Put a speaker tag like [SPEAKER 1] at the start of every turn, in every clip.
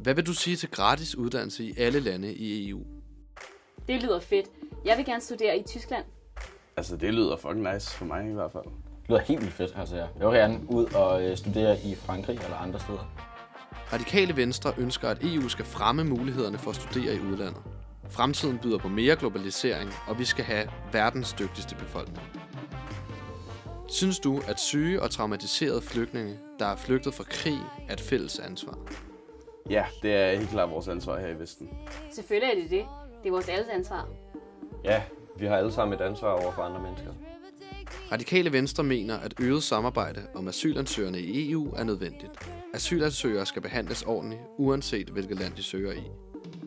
[SPEAKER 1] Hvad vil du sige til gratis uddannelse i alle lande i EU?
[SPEAKER 2] Det lyder fedt. Jeg vil gerne studere i Tyskland.
[SPEAKER 3] Altså, det lyder fucking nice for mig i hvert fald.
[SPEAKER 4] Det lyder helt vildt fedt, altså jeg vil gerne ud og studere i Frankrig eller andre steder.
[SPEAKER 1] Radikale Venstre ønsker, at EU skal fremme mulighederne for at studere i udlandet. Fremtiden byder på mere globalisering, og vi skal have verdens dygtigste befolkning. Synes du, at syge og traumatiserede flygtninge, der er flygtet fra krig, er et fælles ansvar?
[SPEAKER 3] Ja, det er helt klart vores ansvar her i Vesten.
[SPEAKER 2] Selvfølgelig er det det. Det er vores alles ansvar.
[SPEAKER 5] Ja, vi har alle sammen et ansvar over for andre mennesker.
[SPEAKER 1] Radikale Venstre mener, at øget samarbejde om asylansøgerne i EU er nødvendigt. Asylansøgere skal behandles ordentligt, uanset hvilket land de søger i.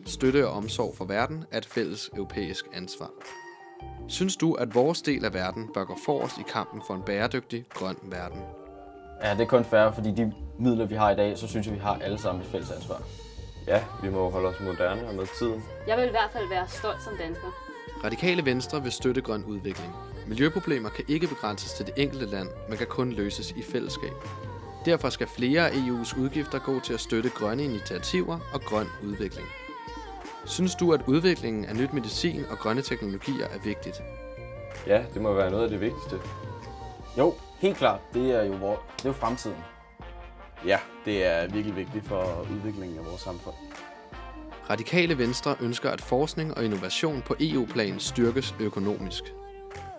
[SPEAKER 1] Støtte og omsorg for verden er et fælles europæisk ansvar. Synes du, at vores del af verden bør gå forrest i kampen for en bæredygtig, grøn verden?
[SPEAKER 4] Ja, det er kun fair, fordi de midler, vi har i dag, så synes jeg, vi har alle sammen et fælles ansvar.
[SPEAKER 5] Ja, vi må holde os moderne og med tiden.
[SPEAKER 2] Jeg vil i hvert fald være stolt som dansker.
[SPEAKER 1] Radikale Venstre vil støtte grøn udvikling. Miljøproblemer kan ikke begrænses til det enkelte land, men kan kun løses i fællesskab. Derfor skal flere af EU's udgifter gå til at støtte grønne initiativer og grøn udvikling. Synes du, at udviklingen af nyt medicin og grønne teknologier er vigtigt?
[SPEAKER 5] Ja, det må være noget af det vigtigste.
[SPEAKER 4] Jo, helt klart. Det er jo fremtiden.
[SPEAKER 3] Ja, det er virkelig vigtigt for udviklingen af vores samfund.
[SPEAKER 1] Radikale Venstre ønsker, at forskning og innovation på EU-plan styrkes økonomisk.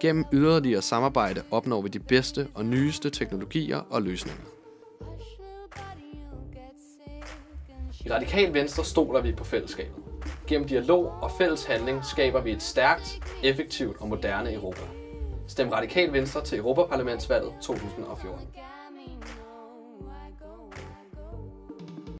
[SPEAKER 1] Gennem yderligere samarbejde opnår vi de bedste og nyeste teknologier og løsninger. I Radikale Venstre stoler vi på fællesskabet. Gennem dialog og fælles handling skaber vi et stærkt, effektivt og moderne Europa. Stem Radikale Venstre til Europaparlamentsvalget 2014.